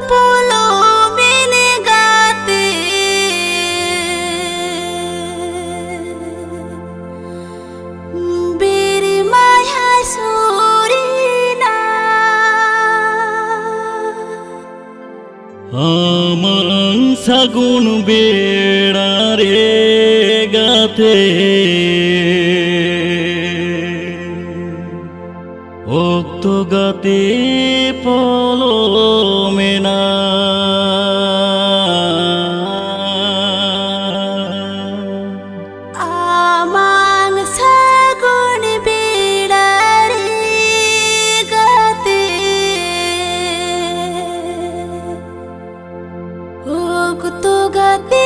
पोलो मैंने गाते बेरी माया सूरीना आमं सागुन बेड़ा रे गाते ओक्तो गाते पोलो मेना आमं सागुन बेड़ा रे गाते ओक्तो गाते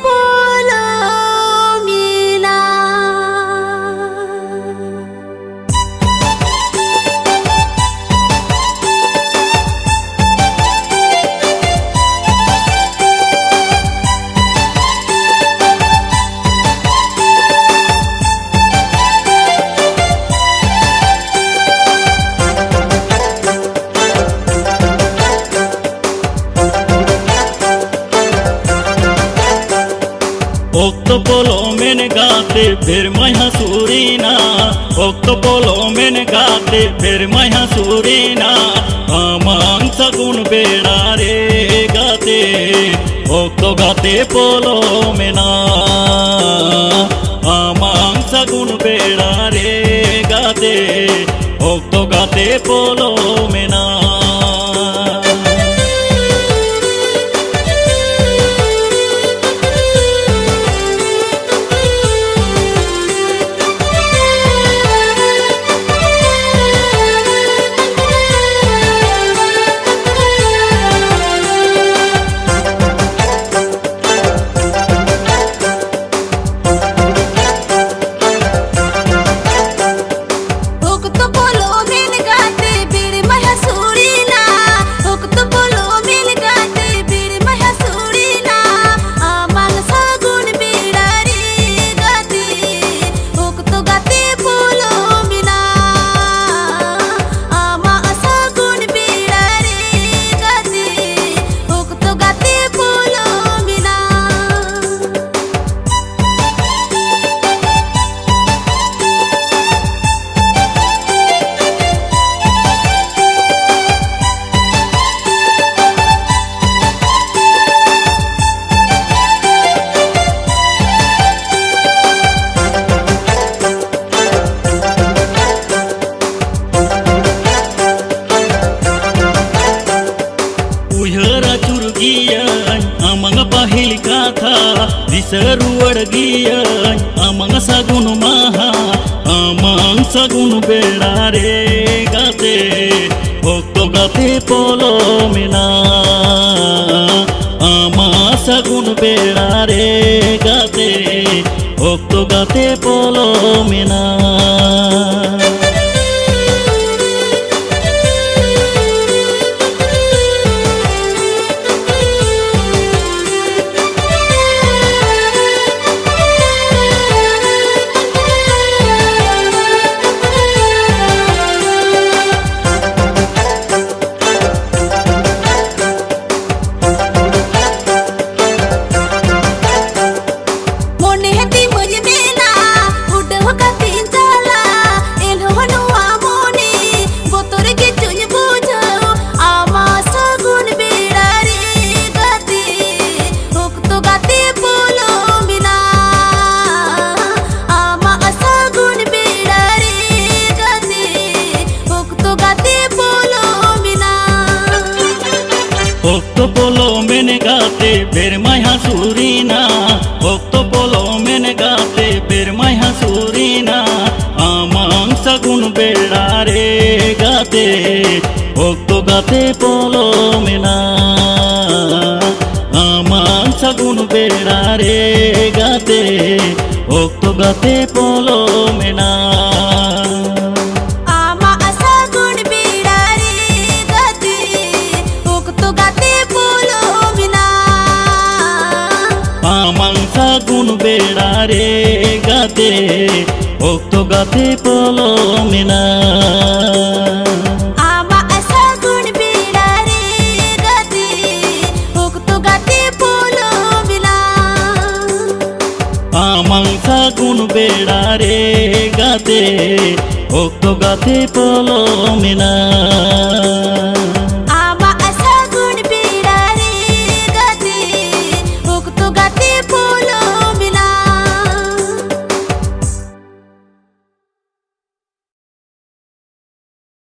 पोलो मेना ओक्तो पोलो मैंने गाते फिर मैं हंसूरीना ओक्तो पोलो मैंने गाते फिर मैं हंसूरीना आमं सागुन बेड़ा रे गाते ओक्तो गाते पोलो मेना आमं सागुन बेड़ा रे गाते ओक्तो गाते पोलो मेना आमंग पाहिल कथा विसरुवड गियन आमंग सागुन महा आमंग सागुन बेड़ा रे गाते ओक्तो गाते पोलो मेना आमा सागुन बेड़ा रे गाते ओक्तो गाते पोलो मेना ओक्तो पोलो मैंने गाते फिर मैं हंसूरीना ओक्तो पोलो मैंने गाते फिर मैं हंसूरीना आमं सागुन बेड़ा रे गाते ओक्तो गाते पोलो मेना आमं सागुन बेड़ा रे गाते ओक्तो गाते पोलो मेना सागुन बेड़ा रे गाते ओक्तो गाते पोलो मेना आमा सागुन बेड़ा रे गाते মাংসা গুণ বেড়া রে গাতে ভক্ত গাতে পল মেলা